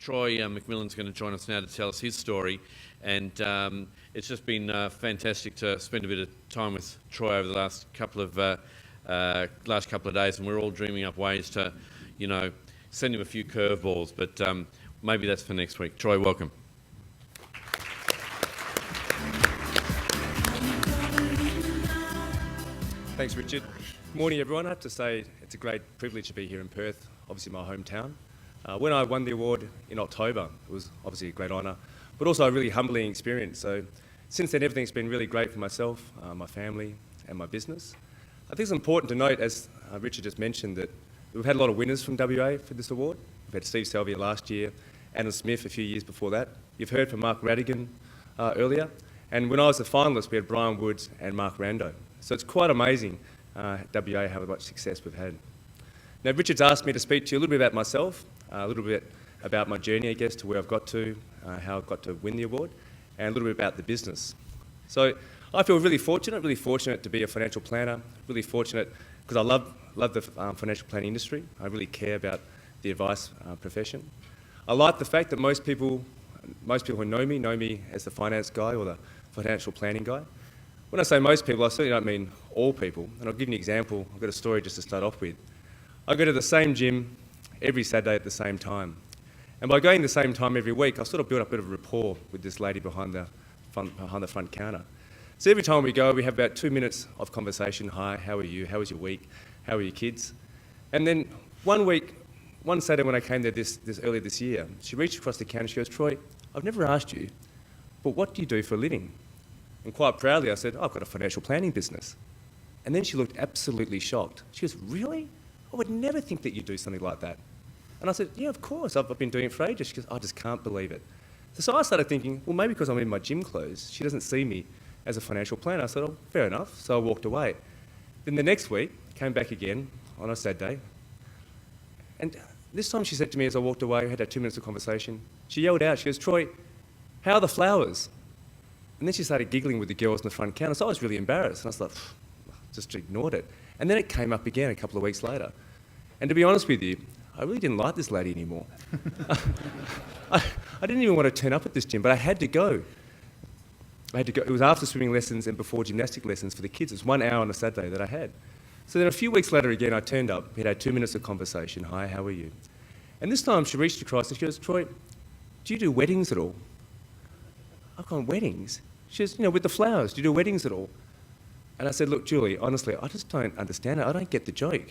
Troy MacMillan's going to join us now to tell us his story, and it's just been fantastic to spend a bit of time with Troy over the last couple of days, and we're all dreaming up ways to, send him a few curveballs, but maybe that's for next week. Troy, welcome. Thanks, Richard. Morning, everyone. I have to say it's a great privilege to be here in Perth, obviously my hometown. When I won the award in October, it was obviously a great honour, but also a really humbling experience. So since then, everything's been really great for myself, my family, and my business. I think it's important to note, as Richard just mentioned, that we've had a lot of winners from WA for this award. We've had Steve Salvia last year, Adam Smith a few years before that. You've heard from Mark Radigan earlier. And when I was the finalist, we had Brian Woods and Mark Rando. So it's quite amazing, WA, how much success we've had. Now, Richard's asked me to speak to you a little bit about myself, a little bit about my journey, I guess, to where I've got to, how I've got to win the award, and a little bit about the business. So I feel really fortunate to be a financial planner, really fortunate because I love the financial planning industry. I really care about the advice profession. I like the fact that most people who know me as the finance guy or the financial planning guy. When I say most people, I certainly don't mean all people. And I'll give you an example. I've got a story just to start off with. I go to the same gym every Saturday at the same time. And by going the same time every week, I sort of build up a bit of rapport with this lady behind the front counter. So every time we go, we have about 2 minutes of conversation. Hi, how are you? How was your week? How are your kids? And then one Saturday when I came there this earlier this year, she reached across the counter. She goes, Troy, I've never asked you, but what do you do for a living? And quite proudly, I said, I've got a financial planning business. And then she looked absolutely shocked. She goes, really? I would never think that you'd do something like that. And I said, yeah, of course, I've been doing it for ages. She goes, I just can't believe it. So I started thinking, well, maybe because I'm in my gym clothes, she doesn't see me as a financial planner. I said, oh, fair enough. So I walked away. Then the next week, came back again on a Saturday. And this time she said to me as I walked away, we had 2 minutes of conversation, she yelled out, she goes, Troy, how are the flowers? And then she started giggling with the girls in the front counter. So I was really embarrassed. And I was like, just ignored it. And then it came up again a couple of weeks later. And to be honest with you, I really didn't like this lady anymore. I didn't even want to turn up at this gym, but I had to go. It was after swimming lessons and before gymnastic lessons for the kids. It was 1 hour on a Saturday that I had. So then a few weeks later again, I turned up. We had 2 minutes of conversation. Hi, how are you? And this time she reached across and she goes, Troy, do you do weddings at all? I've gone, weddings? She goes, with the flowers, do you do weddings at all? And I said, look, Julie, honestly, I just don't understand it. I don't get the joke.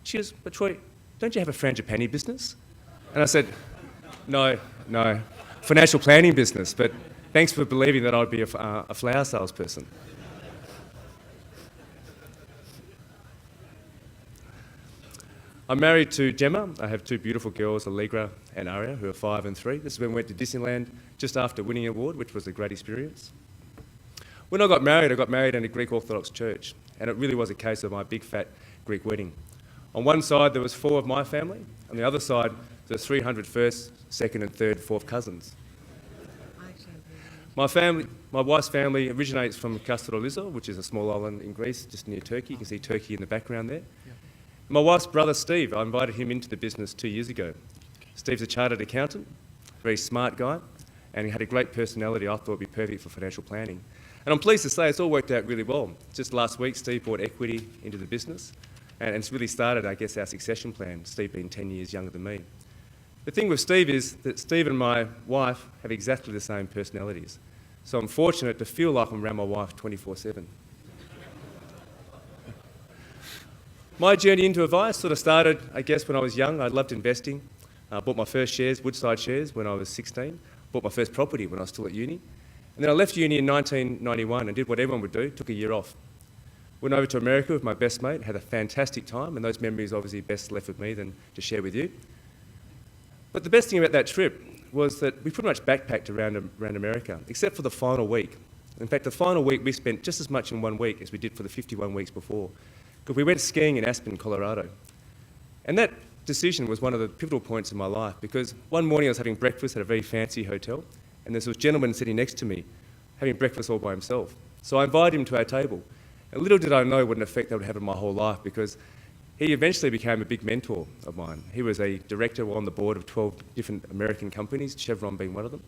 She goes, but Troy, don't you have a frangipani business? And I said, no, financial planning business, but thanks for believing that I'd be a flower salesperson. I'm married to Gemma. I have 2 beautiful girls, Allegra and Aria, who are 5 and 3. This is when we went to Disneyland just after winning an award, which was a great experience. When I got married in a Greek Orthodox church, and it really was a case of my big fat Greek wedding. On one side, there was 4 of my family. On the other side, there was 300 first, second and third, fourth cousins. My wife's family originates from Kastorolizo, which is a small island in Greece, just near Turkey. You can see Turkey in the background there. Yeah. My wife's brother, Steve, I invited him into the business 2 years ago. Steve's a chartered accountant, very smart guy, and he had a great personality. I thought would be perfect for financial planning. And I'm pleased to say it's all worked out really well. Just last week, Steve brought equity into the business, and it's really started, I guess, our succession plan, Steve being 10 years younger than me. The thing with Steve is that Steve and my wife have exactly the same personalities. So I'm fortunate to feel like I'm around my wife 24/7. My journey into advice sort of started, I guess, when I was young. I loved investing. I bought my first shares, Woodside shares, when I was 16. Bought my first property when I was still at uni. And then I left uni in 1991 and did what everyone would do, took a year off. Went over to America with my best mate, had a fantastic time, and those memories obviously best left with me than to share with you. But the best thing about that trip was that we pretty much backpacked around America, except for the final week. In fact, the final week we spent just as much in 1 week as we did for the 51 weeks before. Because we went skiing in Aspen, Colorado. And that decision was one of the pivotal points in my life, because one morning I was having breakfast at a very fancy hotel, and there was a gentleman sitting next to me having breakfast all by himself. So I invited him to our table. And little did I know what an effect that would have on my whole life, because he eventually became a big mentor of mine. He was a director on the board of 12 different American companies, Chevron being one of them.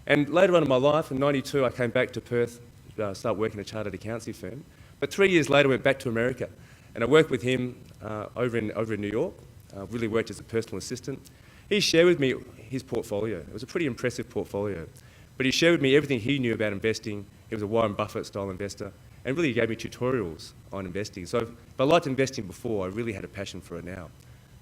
And later on in my life, in '92, I came back to Perth, started working at a chartered accountancy firm. But 3 years later, I went back to America, and I worked with him over in New York. Really worked as a personal assistant. He shared with me his portfolio. It was a pretty impressive portfolio. But he shared with me everything he knew about investing. He was a Warren Buffett-style investor, and really gave me tutorials on investing. So if I liked investing before, I really had a passion for it now.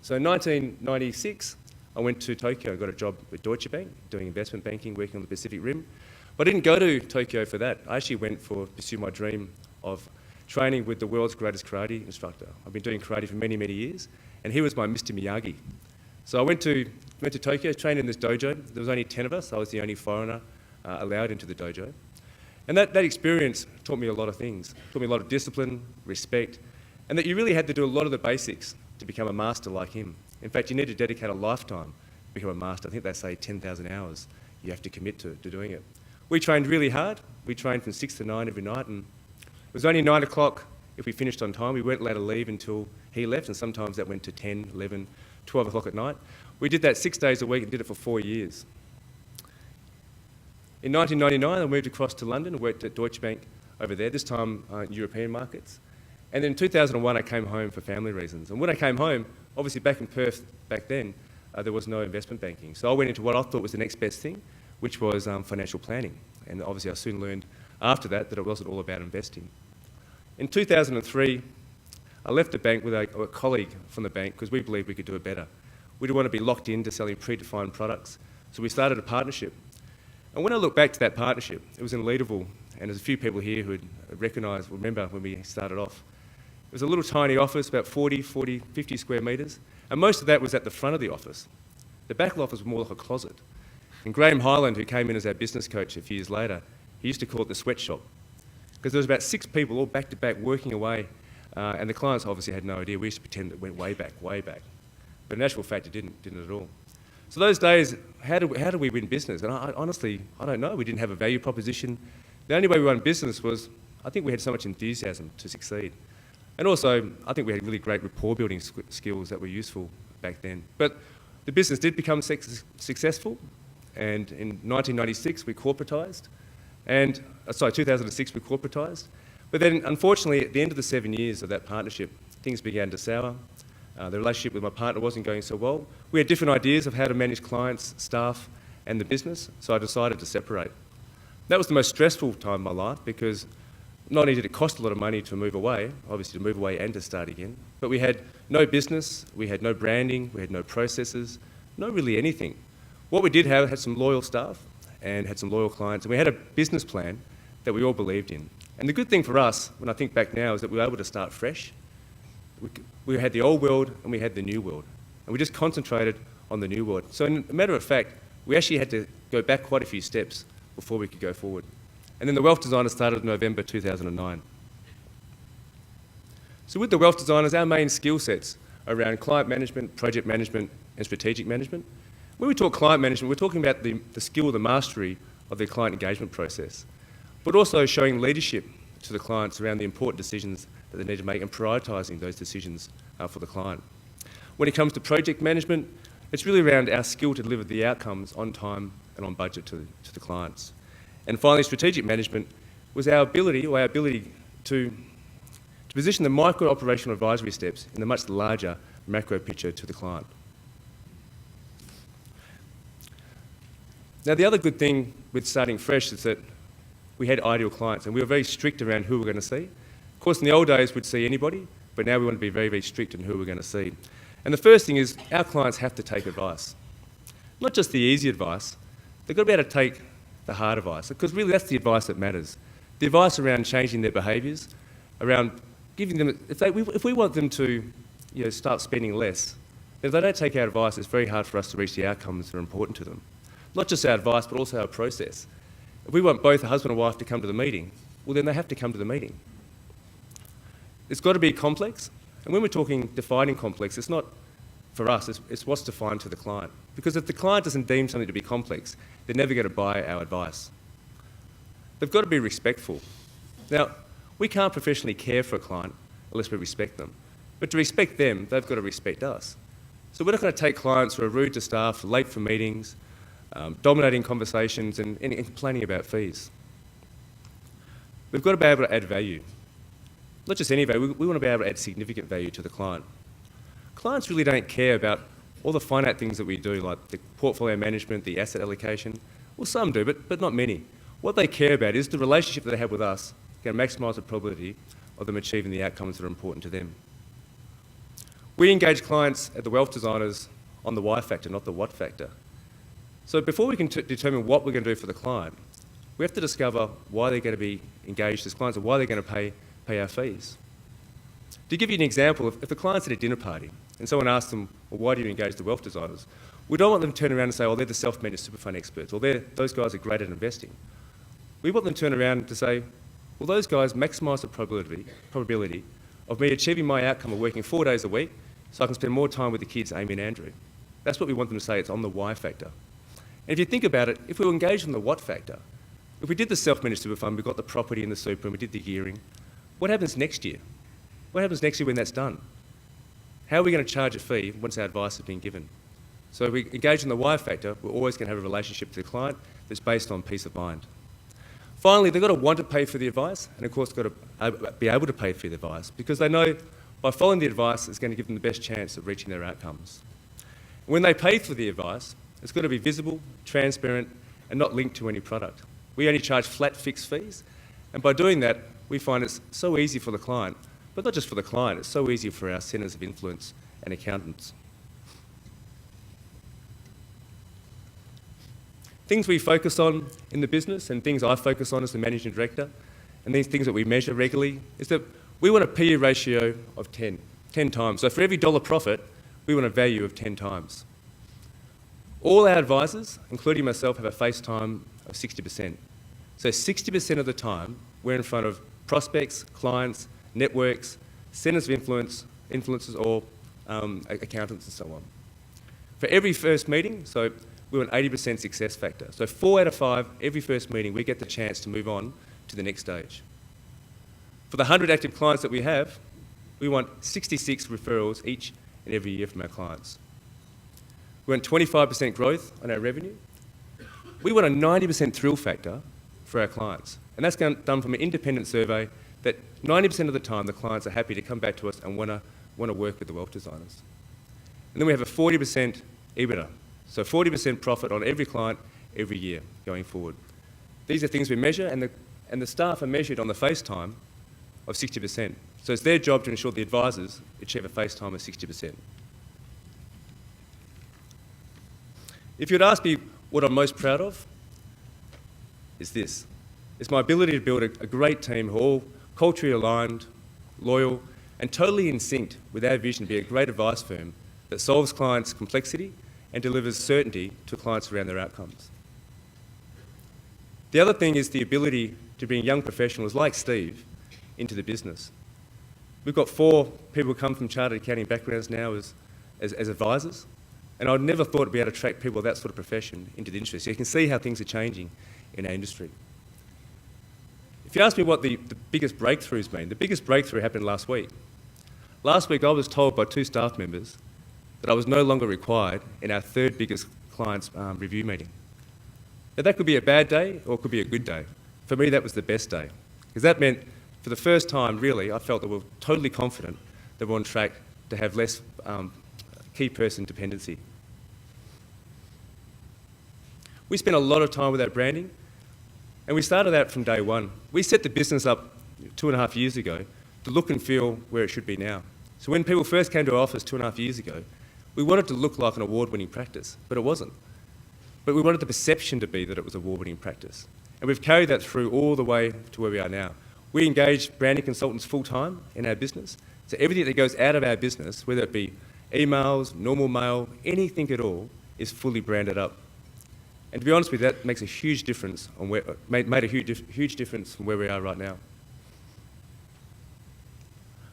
So in 1996, I went to Tokyo and got a job with Deutsche Bank, doing investment banking, working on the Pacific Rim. But I didn't go to Tokyo for that. I actually went to pursue my dream of training with the world's greatest karate instructor. I've been doing karate for many, many years, and he was my Mr. Miyagi. So I went to Tokyo, trained in this dojo. There was only 10 of us. I was the only foreigner allowed into the dojo. And that experience taught me a lot of things. It taught me a lot of discipline, respect, and that you really had to do a lot of the basics to become a master like him. In fact, you need to dedicate a lifetime to become a master. I think they say 10,000 hours you have to commit to doing it. We trained really hard. We trained from 6 to 9 every night, and it was only 9 o'clock if we finished on time. We weren't allowed to leave until he left, and sometimes that went to 10, 11, 12 o'clock at night. We did that 6 days a week and did it for 4 years. In 1999, I moved across to London and worked at Deutsche Bank over there, this time in European markets. And then in 2001, I came home for family reasons. And when I came home, obviously back in Perth back then, there was no investment banking. So I went into what I thought was the next best thing, which was financial planning. And obviously I soon learned after that it wasn't all about investing. In 2003, I left the bank with a colleague from the bank because we believed we could do it better. We didn't want to be locked into selling predefined products. So we started a partnership. And when I look back to that partnership, it was in Leederville, and there's a few people here who remember when we started off. It was a little tiny office, about 50 square metres, and most of that was at the front of the office. The back office was more like a closet. And Graham Highland, who came in as our business coach a few years later, he used to call it the sweatshop, because there was about 6 people all back to back working away, and the clients obviously had no idea. We used to pretend it went way back. But in actual fact, it didn't at all. So those days, how do we win business? And honestly, I don't know. We didn't have a value proposition. The only way we won business was, I think we had so much enthusiasm to succeed. And also, I think we had really great rapport building skills that were useful back then. But the business did become successful, and in 1996 we corporatised, 2006 we corporatised. But then, unfortunately, at the end of the 7 years of that partnership, things began to sour. The relationship with my partner wasn't going so well. We had different ideas of how to manage clients, staff, and the business, so I decided to separate. That was the most stressful time in my life because not only did it cost a lot of money to move away, obviously to move away and to start again, but we had no business, we had no branding, we had no processes, no really anything. What we did have had some loyal staff and had some loyal clients, and we had a business plan that we all believed in. And the good thing for us, when I think back now, is that we were able to start fresh. We had the old world and we had the new world. And we just concentrated on the new world. So in a matter of fact, we actually had to go back quite a few steps before we could go forward. And then the Wealth Designers started in November 2009. So with the Wealth Designers, our main skill sets are around client management, project management, and strategic management. When we talk client management, we're talking about the skill, the mastery of the client engagement process, but also showing leadership to the clients around the important decisions that they need to make and prioritising those decisions for the client. When it comes to project management, it's really around our skill to deliver the outcomes on time and on budget to the clients. And finally, strategic management was our ability to position the micro operational advisory steps in a much larger macro picture to the client. Now, the other good thing with starting fresh is that we had ideal clients and we were very strict around who we were going to see. Of course, in the old days, we'd see anybody, but now we want to be very, very strict in who we're going to see. And the first thing is our clients have to take advice. Not just the easy advice, they've got to be able to take the hard advice, because really that's the advice that matters. The advice around changing their behaviours, around giving them, if we want them to start spending less, if they don't take our advice, it's very hard for us to reach the outcomes that are important to them. Not just our advice, but also our process. If we want both a husband and wife to come to the meeting, well then they have to come to the meeting. It's got to be complex, and when we're talking defining complex, it's not for us, it's what's defined to the client. Because if the client doesn't deem something to be complex, they're never going to buy our advice. They've got to be respectful. Now, we can't professionally care for a client unless we respect them. But to respect them, they've got to respect us. So we're not going to take clients who are rude to staff, late for meetings, dominating conversations and complaining about fees. We've got to be able to add value. Not just any value, we want to be able to add significant value to the client. Clients really don't care about all the finite things that we do, like the portfolio management, the asset allocation. Well, some do, but not many. What they care about is the relationship that they have with us can maximise the probability of them achieving the outcomes that are important to them. We engage clients at the Wealth Designers on the why factor, not the what factor. So before we can determine what we're going to do for the client, we have to discover why they're going to be engaged as clients and why they're going to pay our fees. To give you an example, if the client's at a dinner party and someone asks them, well, why do you engage the wealth designers? We don't want them to turn around and say, oh, they're the self-managed super fund experts, or those guys are great at investing. We want them to turn around to say, well, those guys maximise the probability of me achieving my outcome of working 4 days a week so I can spend more time with the kids, Amy and Andrew. That's what we want them to say. It's on the why factor. And if you think about it, if we were engaged on the what factor, if we did the self-managed super fund, we got the property and the super and we did the gearing, what happens next year? What happens next year when that's done? How are we going to charge a fee once our advice has been given? So if we engage in the why factor, we're always going to have a relationship with the client that's based on peace of mind. Finally, they've got to want to pay for the advice, and of course, got to be able to pay for the advice, because they know by following the advice, it's going to give them the best chance of reaching their outcomes. When they pay for the advice, it's got to be visible, transparent, and not linked to any product. We only charge flat fixed fees, and by doing that, we find it's so easy for the client, but not just for the client, it's so easy for our centres of influence and accountants. Things we focus on in the business and things I focus on as the managing director, and these things that we measure regularly, is that we want a PE ratio of 10 times. So for every dollar profit, we want a value of 10 times. All our advisors, including myself, have a face time of 60%. So 60% of the time, we're in front of prospects, clients, networks, centres of influence, influencers, or accountants and so on. For every first meeting, so we want 80% success factor. So 4 out of 5, every first meeting, we get the chance to move on to the next stage. For the 100 active clients that we have, we want 66 referrals each and every year from our clients. We want 25% growth on our revenue. We want a 90% thrill factor for our clients. And that's done from an independent survey that 90% of the time the clients are happy to come back to us and want to work with the wealth designers. And then we have a 40% EBITDA. So 40% profit on every client every year going forward. These are things we measure, and the staff are measured on the face time of 60%. So it's their job to ensure the advisors achieve a face time of 60%. If you'd ask me what I'm most proud of, is this. It's my ability to build a great team who are all culturally aligned, loyal, and totally in sync with our vision to be a great advice firm that solves clients' complexity and delivers certainty to clients around their outcomes. The other thing is the ability to bring young professionals like Steve into the business. We've got 4 people who come from chartered accounting backgrounds now as advisors, and I'd never thought to be able to attract people of that sort of profession into the industry. So you can see how things are changing in our industry. If you ask me what the biggest breakthrough's been, the biggest breakthrough happened last week. Last week I was told by 2 staff members that I was no longer required in our 3rd biggest client's review meeting. Now that could be a bad day or it could be a good day. For me, that was the best day, because that meant for the first time, really, I felt that we were totally confident that we're on track to have less key person dependency. We spent a lot of time with our branding, and we started out from day one. We set the business up 2.5 years ago to look and feel where it should be now. So when people first came to our office 2.5 years ago, we wanted to look like an award-winning practice, but it wasn't. But we wanted the perception to be that it was an award-winning practice. And we've carried that through all the way to where we are now. We engage branding consultants full-time in our business. So everything that goes out of our business, whether it be emails, normal mail, anything at all, is fully branded up. And to be honest with you, that makes a huge difference made a huge difference from where we are right now.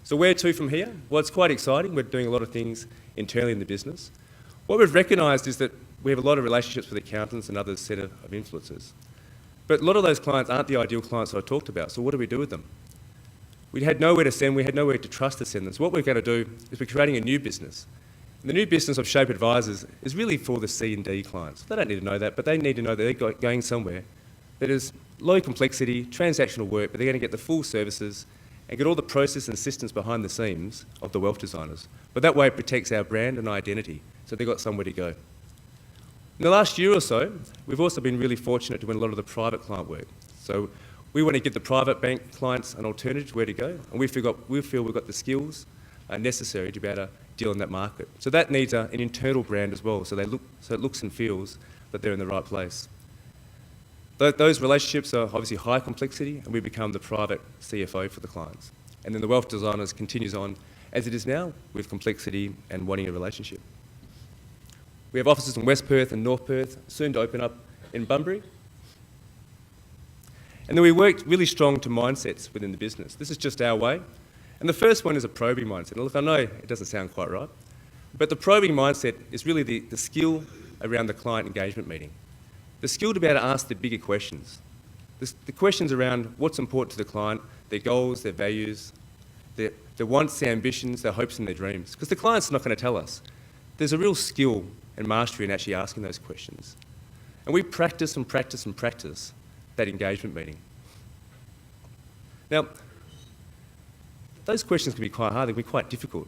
So where to from here? Well, it's quite exciting. We're doing a lot of things internally in the business. What we've recognised is that we have a lot of relationships with accountants and other set of influencers. But a lot of those clients aren't the ideal clients that I talked about, so what do we do with them? We had nowhere to send, we had nowhere to trust to send them. So what we're going to do is we're creating a new business. And the new business of Shape Advisors is really for the C and D clients. They don't need to know that, but they need to know that they're going somewhere that is low complexity, transactional work, but they're going to get the full services and get all the process and systems behind the scenes of the wealth designers. But that way it protects our brand and identity, so they've got somewhere to go. In the last year or so, we've also been really fortunate to win a lot of the private client work. So we want to give the private bank clients an alternative to where to go, and we feel we've got the skills necessary to be able to deal in that market. So that needs an internal brand as well, so it looks and feels that they're in the right place. Those relationships are obviously high complexity, and we become the private CFO for the clients. And then the wealth designers continues on as it is now, with complexity and wanting a relationship. We have offices in West Perth and North Perth, soon to open up in Bunbury. And then we worked really strong to mindsets within the business. This is just our way. And the first one is a probing mindset. Now look, I know it doesn't sound quite right, but the probing mindset is really the skill around the client engagement meeting. The skill to be able to ask the bigger questions. The questions around what's important to the client, their goals, their values, their wants, their ambitions, their hopes and their dreams. Because the client's not going to tell us. There's a real skill and mastery in actually asking those questions. And we practice and practice and practice that engagement meeting. Now, those questions can be quite hard, they can be quite difficult.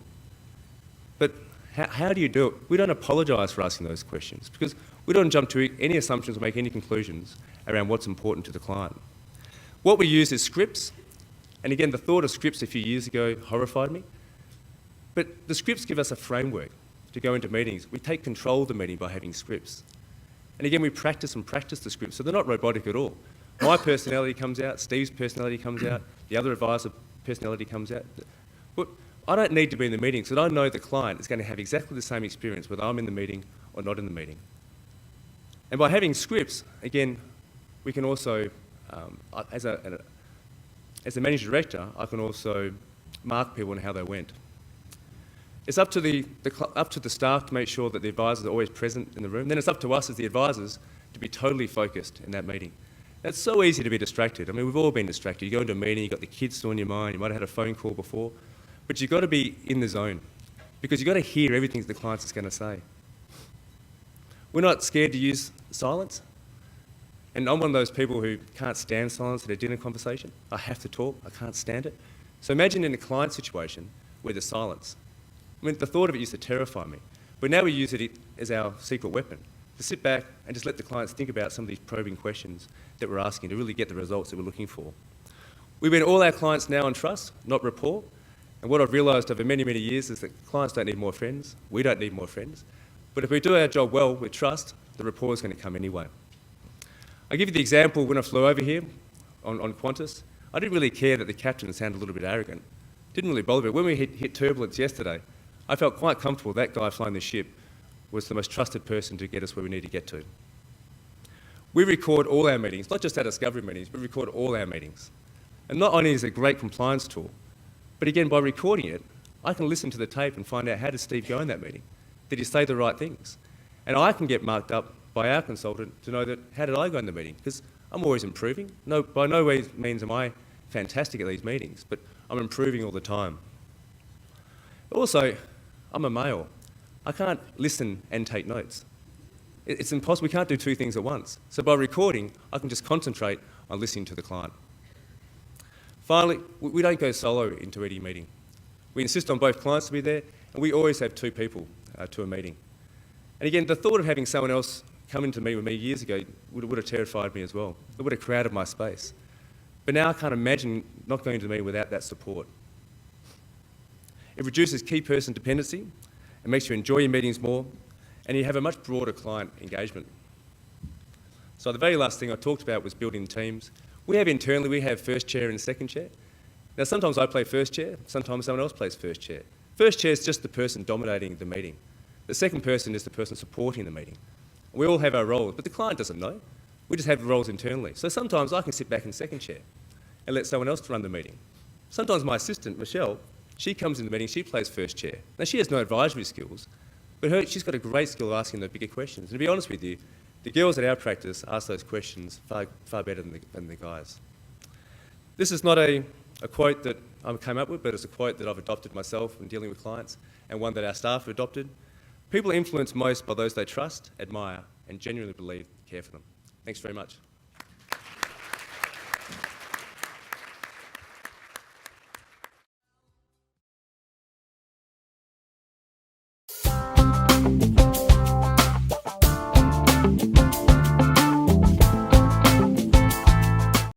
But how do you do it? We don't apologise for asking those questions because we don't jump to any assumptions or make any conclusions around what's important to the client. What we use is scripts. And again, the thought of scripts a few years ago horrified me. But the scripts give us a framework to go into meetings. We take control of the meeting by having scripts. And again, we practice and practice the scripts, so they're not robotic at all. My personality comes out, Steve's personality comes out, the other advisor personality comes out. But I don't need to be in the meeting, so I know the client is going to have exactly the same experience whether I'm in the meeting or not in the meeting. And by having scripts, again, we can also, as a managing director, I can also mark people on how they went. It's up to the staff to make sure that the advisors are always present in the room. Then it's up to us as the advisors to be totally focused in that meeting. It's so easy to be distracted. I mean, we've all been distracted. You go into a meeting, you've got the kids still on your mind, you might have had a phone call before, but you've got to be in the zone because you've got to hear everything the client is going to say. We're not scared to use silence. And I'm one of those people who can't stand silence at a dinner conversation. I have to talk, I can't stand it. So imagine in a client situation where there's silence. I mean, the thought of it used to terrify me. But now we use it as our secret weapon, to sit back and just let the clients think about some of these probing questions that we're asking to really get the results that we're looking for. We win all our clients now on trust, not rapport. And what I've realised over many, many years is that clients don't need more friends. We don't need more friends. But if we do our job well with trust, the rapport is going to come anyway. I'll give you the example when I flew over here on Qantas. I didn't really care that the captain sounded a little bit arrogant. Didn't really bother me. When we hit turbulence yesterday, I felt quite comfortable that guy flying the ship was the most trusted person to get us where we need to get to. We record all our meetings, not just our discovery meetings, but record all our meetings. And not only is it a great compliance tool, but again, by recording it, I can listen to the tape and find out how did Steve go in that meeting? Did he say the right things? And I can get marked up by our consultant to know that how did I go in the meeting? Because I'm always improving. No, by no means am I fantastic at these meetings, but I'm improving all the time. Also, I'm a male. I can't listen and take notes. It's impossible. We can't do two things at once. So by recording, I can just concentrate on listening to the client. Finally, we don't go solo into any meeting. We insist on both clients to be there, and we always have two people to a meeting. And again, the thought of having someone else come into meet with me years ago would have terrified me as well. It would have crowded my space. But now I can't imagine not going to the meeting without that support. It reduces key person dependency. It makes you enjoy your meetings more, and you have a much broader client engagement. So the very last thing I talked about was building teams. We have first chair and second chair. Now sometimes I play first chair, sometimes someone else plays first chair. First chair is just the person dominating the meeting. The second person is the person supporting the meeting. We all have our roles, but the client doesn't know. We just have roles internally. So sometimes I can sit back in second chair and let someone else run the meeting. Sometimes my assistant, Michelle, she comes in the meeting, she plays first chair. Now she has no advisory skills, but she's got a great skill of asking the bigger questions. And to be honest with you, the girls at our practice ask those questions far better than the guys. This is not a quote that I came up with, but it's a quote that I've adopted myself when dealing with clients, and one that our staff have adopted. People are influenced most by those they trust, admire, and genuinely believe care for them. Thanks very much.